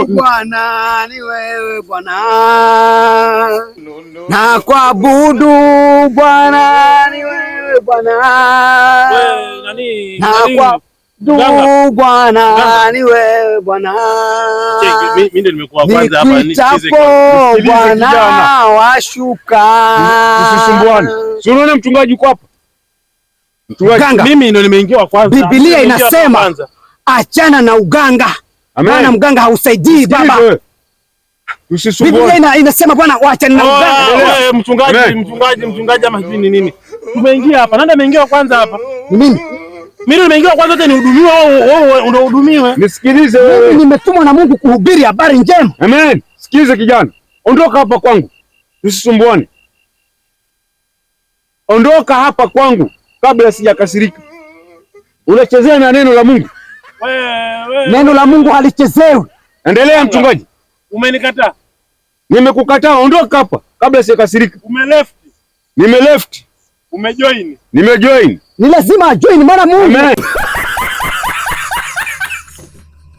Bwana ni wewe Bwana, na kuabudu Bwana ni wewe Bwana, na kuabudu Bwana ni wewe Bwana. Mimi ndio nimekuwa kwanza hapa nicheze Bwana washuka. Usisumbuane. Si unaona mchungaji uko hapa? Mchungaji mimi ndio nimeingia kwanza. Biblia inasema achana na uganga. Maana mganga hausaidii baba. Biblia inasema bwana waachane na uganga. Mchungaji ama hivi nini? Tumeingia hapa. Nani ameingia kwanza hapa? Mimi. Mimi nimeingia kwanza wote nihudumiwe wewe unahudumiwe. Nisikilize wewe. Mimi nimetumwa na Mungu kuhubiri habari njema. Amen. Sikilize kijana. Ondoka hapa kwangu. Usisumbuane. Ondoka hapa kwangu kabla sijakasirika. Unachezea na neno la Mungu. Neno la Mungu halichezewi. Endelea mchungaji. Umenikataa. Nimekukataa, ondoka hapa kabla sijakasirika. Umeleft. Nimeleft. Umejoin. Nimejoin. Ni lazima ajoin maana Mungu. Amen.